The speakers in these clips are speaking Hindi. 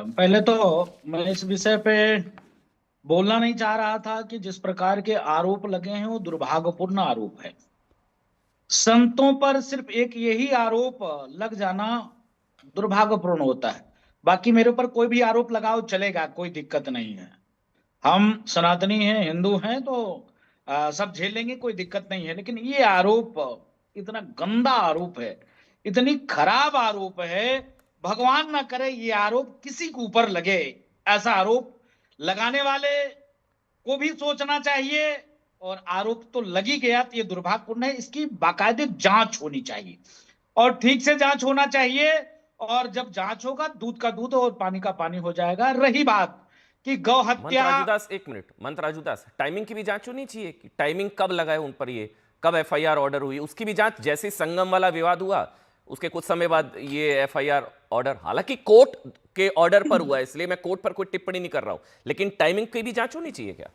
पहले तो मैं इस विषय पे बोलना नहीं चाह रहा था कि जिस प्रकार के आरोप लगे हैं वो दुर्भाग्यपूर्ण आरोप है। संतों पर सिर्फ एक यही आरोप लग जाना दुर्भाग्यपूर्ण होता है। बाकी मेरे ऊपर कोई भी आरोप लगाओ चलेगा, कोई दिक्कत नहीं है। हम सनातनी हैं, हिंदू हैं, तो सब झेल लेंगे, कोई दिक्कत नहीं है। लेकिन ये आरोप इतना गंदा आरोप है, इतनी खराब आरोप है। भगवान ना करे ये आरोप किसी के ऊपर लगे। ऐसा आरोप लगाने वाले को भी सोचना चाहिए। और आरोप तो लग ही गया तो ये दुर्भाग्यपूर्ण है। इसकी बाकायदे जांच होनी चाहिए और ठीक से जांच होना चाहिए। और जब जांच होगा, दूध का दूध और पानी का पानी हो जाएगा। रही बात कि गौ हत्या, मंत्र राजूदास, एक मिनट। मंत्र राजूदास, टाइमिंग की भी जांच होनी चाहिए कि टाइमिंग कब लगा है उन पर, ये कब एफआईआर ऑर्डर हुई, उसकी भी जांच। जैसे ही संगम वाला विवाद हुआ उसके कुछ समय बाद ये एफआईआर ऑर्डर, हालांकि कोर्ट के ऑर्डर पर हुआ है, इसलिए मैं कोर्ट पर कोई टिप्पणी नहीं कर रहा हूं, लेकिन टाइमिंग की भी जांच होनी चाहिए क्या?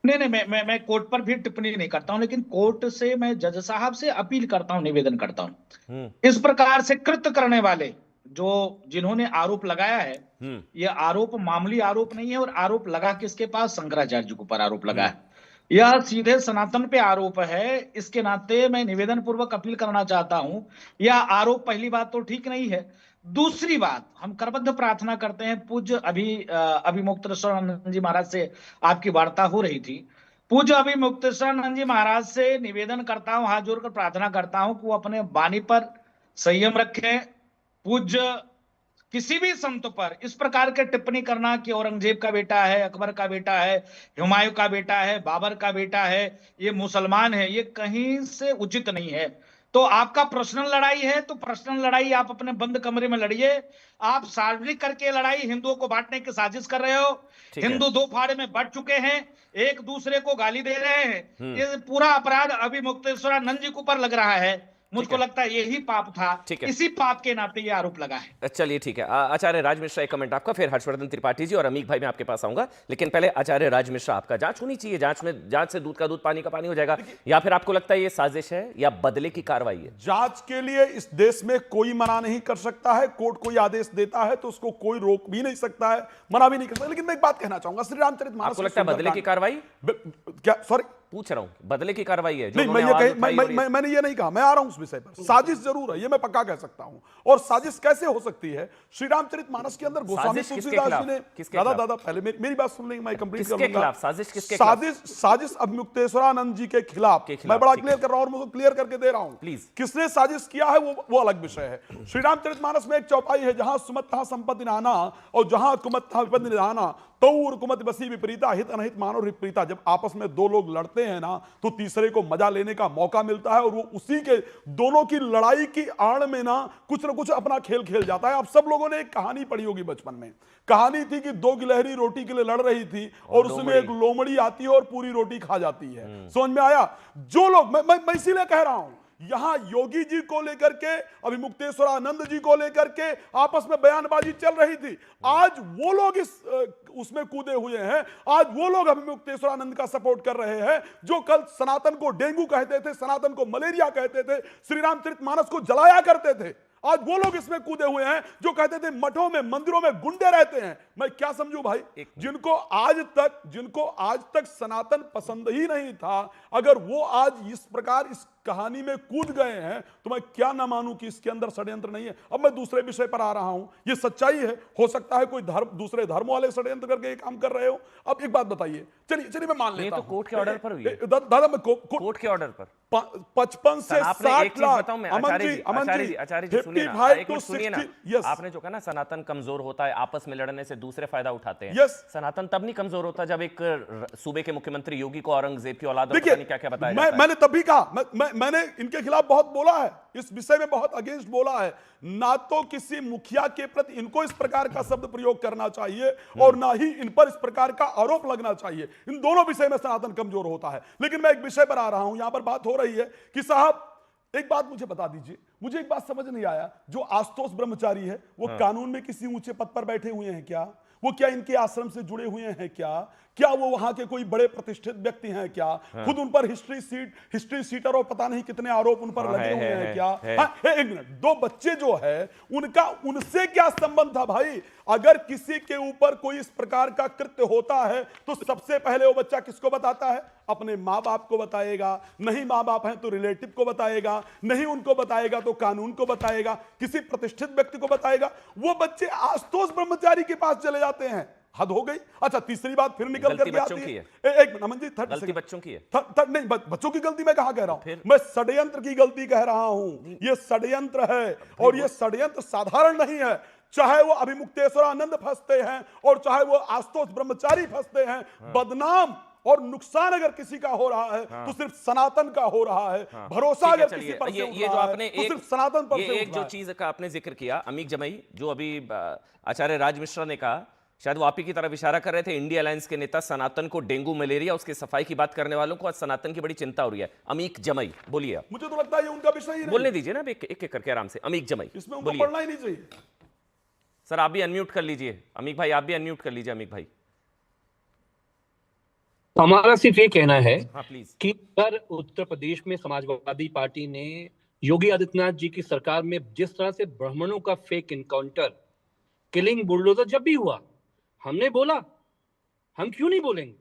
नहीं नहीं, मैं कोर्ट पर भी टिप्पणी नहीं करता हूं, लेकिन कोर्ट से मैं जज साहब से अपील करता हूं, निवेदन करता हूं। हम्म। इस प्रकार से कृत्य करने वाले जो जिन्होंने आरोप लगाया है, हम्म। यह आरोप मामूली आरोप नहीं है। और आरोप लगा किसके पास? शंकराचार्य जी के ऊपर आरोप लगा हम्म। है। यह सीधे सनातन पे आरोप है। इसके नाते मैं निवेदन पूर्वक अपील करना चाहता हूं, यह आरोप पहली बात तो ठीक नहीं है। दूसरी बात, हम करबद्ध प्रार्थना करते हैं। पूज्य अभी मुक्तेश्वरानंद जी महाराज से आपकी वार्ता हो रही थी। पूज्य अभी मुक्तेश्वरानंद जी महाराज से निवेदन करता हूं, हाथ जोड़कर प्रार्थना करता हूं कि वो अपने वाणी पर संयम रखें। पूज्य किसी भी संत पर इस प्रकार के टिप्पणी करना कि औरंगजेब का बेटा है, अकबर का बेटा है, हुमायूं का बेटा है, बाबर का बेटा है, ये मुसलमान है, ये कहीं से उचित नहीं है। तो आपका पर्सनल लड़ाई है तो पर्सनल लड़ाई आप अपने बंद कमरे में लड़िए। आप सार्वजनिक करके लड़ाई हिंदुओं को बांटने की साजिश कर रहे हो। ठीक है। हिंदू दो फाड़े में बट चुके हैं, एक दूसरे को गाली दे रहे हैं। हम्म। ये पूरा अपराध अभी मुक्तेश्वरानंद जी के ऊपर लग रहा है। ठीक मुझको है। लगता है यही पाप था। ठीक है। इसी पाप के नाते ये आरोप लगा है। चलिए ठीक है। आचार्य राज मिश्रा, एक कमेंट आपका, फिर हर्षवर्धन त्रिपाठी जी और अमीक भाई मैं आपके पास आऊंगा। लेकिन पहले आचार्य राज मिश्रा, आपका जांच होनी चाहिए, जांच में जांच से दूध का दूध पानी का पानी हो जाएगा, या फिर आपको लगता है ये साजिश है या बदले की कार्रवाई है? जांच के लिए इस देश में कोई मना नहीं कर सकता है। कोर्ट कोई आदेश देता है तो उसको कोई रोक भी नहीं सकता है, मना भी नहीं कर सकता। लेकिन मैं एक बात कहना चाहूंगा, श्री रामचरितमानस आपको लगता है बदले की कार्रवाई? क्या, सॉरी, पूछ रहा हूं, बदले की कार्रवाई है जो नहीं, मैं उन्होंने ये आवाज कही, उठाई और ये- मैंने ये नहीं कहा। मैं आ रहा हूं उस विषय पर। साजिश जरूर है, ये मैं पक्का कह सकता हूं। और साजिश कैसे हो सकती है? श्री रामचरितमानस के अंदर गोस्वामी साजिश किसके तुलसीदास जी खिलाफ? ने, किसके दादा खिलाफ? दादा पहले मेरी बात सुन लेंगे, मैं कंप्लीट कर किसके लूंगा। खिलाफ साजिश? किसके खिलाफ? साजिश अब मुक्तेश्वरानंद जी के खिलाफ। के मैं खिलाफ, बड़ा ठीक क्लियर है। कर रहा हूं और मुझे क्लियर करके दे रहा हूं। प्लीज। किसने साजिश किया है वो अलग विषय है। श्री रामचरितमानस में एक चौपाई है, जहां सुमत तहां संपत्ति नाना और जहां कुमत तहां विपत्ति निधाना, तौर कुमत बसी विपरीता, हित अनहित मानो विपरीता। जब आपस में दो लोग लड़ते हैं ना, तो तीसरे को मजा लेने का मौका मिलता है और वो उसी के दोनों की लड़ाई की आड़ में ना कुछ अपना खेल खेल जाता है। आप सब लोगों ने एक कहानी पढ़ी होगी बचपन में। कहानी थी कि दो गिलहरी रोटी के लिए लड़ रही थी और उसमें एक लोमड़ी आती है और पूरी रोटी खा जाती है। समझ में आया? जो लोग, मैं इसीलिए कह रहा हूं, यहां योगी जी को लेकर के, अभी मुक्तेश्वरानंद जी को लेकर के आपस में बयानबाजी चल रही थी। आज वो लोग उसमें कूदे हुए हैं। आज वो लोग अभी मुक्तेश्वरानंद का सपोर्ट कर रहे हैं जो कल सनातन को डेंगू कहते थे, सनातन को मलेरिया कहते थे, श्री रामचरितमानस को जलाया करते थे। आज वो लोग इसमें कूदे हुए हैं जो कहते थे मठों में मंदिरों में गुंडे रहते हैं। मैं क्या समझू भाई? जिनको आज तक सनातन पसंद ही नहीं था, अगर वो आज इस प्रकार इस कहानी में कूद गए हैं तो मैं क्या ना मानूं कि इसके अंदर षड्यंत्र नहीं है। अब मैं दूसरे विषय पर आ रहा हूं। ये सच्चाई है, हो सकता है कोई दूसरे धर्म वाले षड्यंत्र करके ये काम कर रहे हो। अब एक बात बताइए, चलिए मैं मान लेता तो हूं कोर्ट के ऑर्डर पर हुई है। दादा मैं कोर्ट के ऑर्डर पर 55 से आपने एक 60 चीज लाख, बताऊं मैं, अमन आचार्य जी सुनिए ना, 55 एक to मिनट सुनिए ना। 60, yes, आपने जो कहा ना सनातन कमजोर होता है, आपस में लड़ने से दूसरे फायदा उठाते हैं। yes। सनातन तब नहीं कमजोर होता जब एक सूबे के मुख्यमंत्री योगी को औरंगजेब की औलाद और देखिए, पता नहीं क्या क्या बताया जाता है। मैंने तभी कहा, मैंने इनके खिलाफ बहुत बोला है, इस विषय में बहुत अगेंस्ट बोला है। ना तो किसी मुखिया के प्रति इनको इस प्रकार का शब्द प्रयोग करना चाहिए और ना ही इन पर इस प्रकार का आरोप लगना चाहिए। इन दोनों विषय में सनातन कमजोर होता है। लेकिन मैं एक विषय पर आ रहा हूं। यहां पर बात हो रही है कि साहब एक बात मुझे बता दीजिए, मुझे एक बात समझ नहीं आया। जो आशुतोष ब्रह्मचारी है वो कानून में किसी ऊंचे पद पर बैठे हुए हैं क्या? वो क्या इनके आश्रम से जुड़े हुए हैं क्या वो वहां के कोई बड़े प्रतिष्ठित व्यक्ति हैं क्या? खुद उन पर हिस्ट्री सीटर और पता नहीं कितने आरोप उन पर लगे हुए हैं क्या? एक मिनट, 2 बच्चे जो है उनका उनसे क्या संबंध था भाई? अगर किसी के ऊपर कोई इस प्रकार का कृत्य होता है तो सबसे पहले वो बच्चा किसको बताता है? अपने माँ बाप को बताएगा, नहीं माँ बाप हैं तो रिलेटिव को बताएगा, नहीं उनको बताएगा तो कानून को बताएगा, किसी प्रतिष्ठित व्यक्ति को बताएगा। वो बच्चे आशुतोष ब्रह्मचारी के पास चले जाते हैं। हद हो गई। अच्छा, तीसरी बात फिर निकल करके आती है। एक मिनट अमन जी, 30 गलती बच्चों की है। नहीं, बच्चों की गलती मैं कहां कह रहा हूं? मैं षड्यंत्र की गलती कह रहा हूं। ये षड्यंत्र है और ये षड्यंत्र साधारण नहीं है। चाहे वो अभिमुक्तेश्वरानंद फंसते हैं और चाहे वो आशुतोष ब्रह्मचारी फंसते हैं, बदनाम और नुकसान अगर किसी का हो रहा है तो सिर्फ सनातन का हो रहा है। भरोसा अगर किसी पर से उठ रहा है तो सिर्फ सनातन पर से उठ रहा है। एक जो चीज का आपने जिक्र किया, अमीक जमई, जो अभी आचार्य राज मिश्रा ने कहा, शायद वो आप ही की तरफ इशारा कर रहे थे। इंडिया अलायंस के नेता सनातन को डेंगू मलेरिया उसके सफाई की बात करने वालों को आज सनातन की बड़ी चिंता हो रही है। अमीक जमई, बोलिए आप। मुझे तो लगता है ये उनका विषय ही नहीं। बोलने दीजिए ना, एक एक करके आराम से। अमीक जमई, इसमें उनको पढ़ना ही नहीं चाहिए। सर आप भी अनम्यूट कर लीजिए। अमीक भाई आप भी अनम्यूट कर लीजिए। अमीक भाई, हमारा सिर्फ ये कहना है हाँ प्लीज, कि अगर उत्तर प्रदेश में समाजवादी पार्टी ने योगी आदित्यनाथ जी की सरकार में जिस तरह से ब्राह्मणों का फेक इनकाउंटर, किलिंग, बुलडोजर जब भी हुआ, हमने बोला, हम क्यों नहीं बोलेंगे?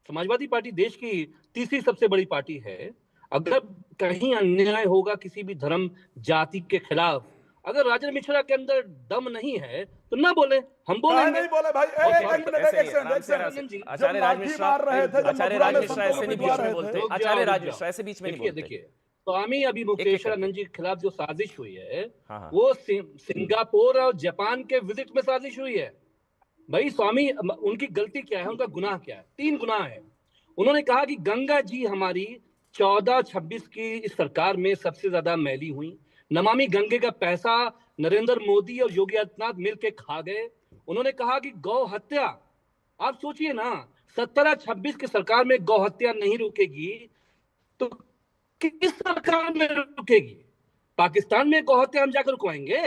समाजवादी पार्टी देश की तीसरी सबसे बड़ी पार्टी है। अगर कहीं अन्याय होगा किसी भी धर्म जाति के खिलाफ, अगर राजन मिश्रा के अंदर दम नहीं है तो ना बोले, हम बोलेंगे। नहीं बोले भाई। आचार्य राज मिश्रा, आचार्य राज मिश्रा ऐसे नहीं बीच में बोलते। आचार्य राज मिश्रा ऐसे बीच में नहीं बोलते। देखिए, स्वामी अभिमुक्तेश्वरानंद जी के खिलाफ जो साजिश हुई है, वो सिंगापुर और जापान के विजिट में साजिश हुई है। भाई स्वामी, उनकी गलती क्या है, उनका गुनाह क्या है? 3 गुनाह है। उन्होंने कहा कि गंगा जी हमारी 14-26 की इस सरकार में सबसे ज्यादा मैली हुई। नमामि गंगे का पैसा नरेंद्र मोदी और योगी आदित्यनाथ मिलकर खा गए। उन्होंने कहा कि गौ हत्या, आप सोचिए ना, 17-26 की सरकार में गौ हत्या नहीं रुकेगी तो किस सरकार में रुकेगी? पाकिस्तान में गौ हत्या हम जाकर रुकवाएंगे?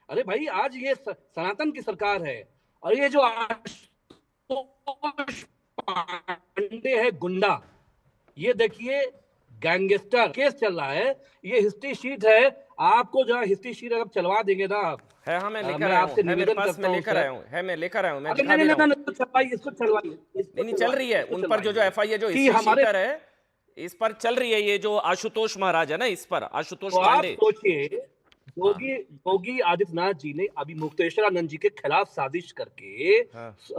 अरे भाई, आज ये सनातन की सरकार है और ये जो आशुतोष पांडे है गुंडा, ये देखिए गैंगस्टर केस चल रहा है। ये हिस्ट्री शीट है, आपको जो हिस्ट्री शीट अगर चलवा देंगे ना आप, है हाँ, मैं लेकर आया हूं, है मेरे पास, मैं लेकर आया हूं, है मैं लेकर आया हूं, मैं दिखा दे रहा हूं। इसको चलवाइए। नहीं चल रही है उन पर जो एफआईआर जो शीटर है इस पर चल रही है, ये जो आशुतोष महाराज है ना, इस पर आशुतोष पांडे। सोचिए, योगी आदित्यनाथ जी ने अभिमुक्तेश्वरानंद जी के खिलाफ साजिश करके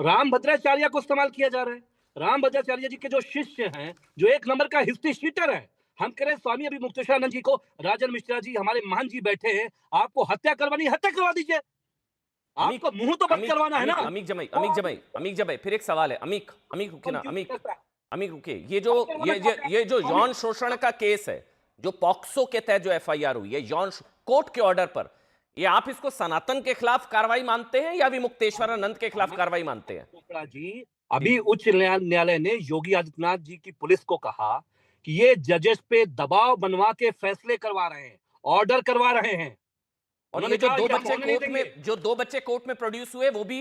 राम भद्राचार्य को इस्तेमाल किया जा रहा है। राम भद्राचार्य जी के जो शिष्य हैं, जो एक नंबर का हिस्ट्री शीटर है, हम कह रहे हैं स्वामी अभिमुक्तेश्वरानंद जी को, राजन मिश्रा जी हमारे महान जी बैठे हैं, आपको हत्या करवानी, हत्या करवा दीजिए। आपको मुंह तो बंद करवाना है ना। अमीक जमई, फिर एक सवाल है। अमीक रुके ना, अमीक रुके। ये जो यौन शोषण का केस है, जो पॉक्सो के तहत जो एफआईआर हुई है यौन कोर्ट के ऑर्डर पर, ये आप इसको सनातन के खिलाफ कार्रवाई मानते हैं या अभिमुक्तेश्वरानंद के खिलाफ कार्रवाई मानते हैं? जी, अभी उच्च न्यायालय ने योगी आदित्यनाथ जी की पुलिस को कहा कि ये जजेस पे दबाव बनवा के फैसले करवा रहे हैं, ऑर्डर करवा रहे हैं। और ये जो 2 बच्चे कोर्ट में प्रोड्यूस हुए, वो भी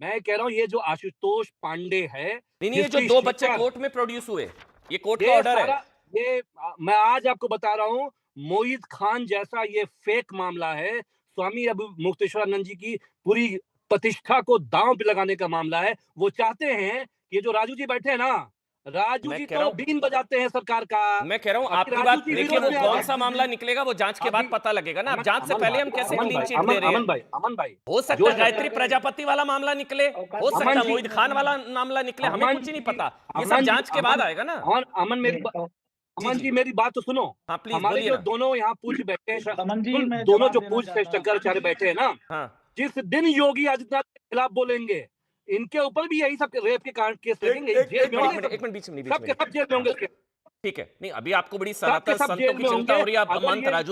मैं कह रहा हूं, ये जो आशुतोष पांडे है, नहीं, ये जो 2 बच्चे कोर्ट में प्रोड्यूस हुए, ये कोर्ट का ऑर्डर है। ये मैं आज आपको बता रहा हूं, मोईज खान जैसा ये फेक मामला है। स्वामी अभिमुक्तेश्वरानंद जी की पूरी प्रतिष्ठा को दांव पे लगाने का मामला है। वो चाहते हैं कि ये जो राजू जी बैठे हैं ना, राजू जी तो बीन बजाते हैं सरकार का। मैं कह रहा हूं आपकी बात, देखिए वो कौन सा मामला निकलेगा वो जांच के बाद पता लगेगा ना। अब जांच से पहले हम कैसे क्लीन चिट दे रहे हैं? अमन भाई, हो सकता है गायत्री प्रजापति वाला मामला निकले, हो सकता है मोहित खान वाला मामला निकले, हमें कुछ नहीं पता। ये सब जांच के बाद आएगा ना। अमन जी मेरी बात तो सुनो। हाँ, प्लीज हमारे जो दोनों यहाँ पूज्य बैठे हैं, दोनों जो पूज्य शंकराचार्य बैठे हैं ना, जिस दिन योगी आदित्यनाथ के खिलाफ बोलेंगे, इनके ऊपर भी यही सब रेप के कारण केस लगेंगे। एक मिनट बीच में सब जेल में होंगे। ठीक है, नहीं अभी आपको बड़ी सनातन संतों की चिंता हो रही है, अब मंत्र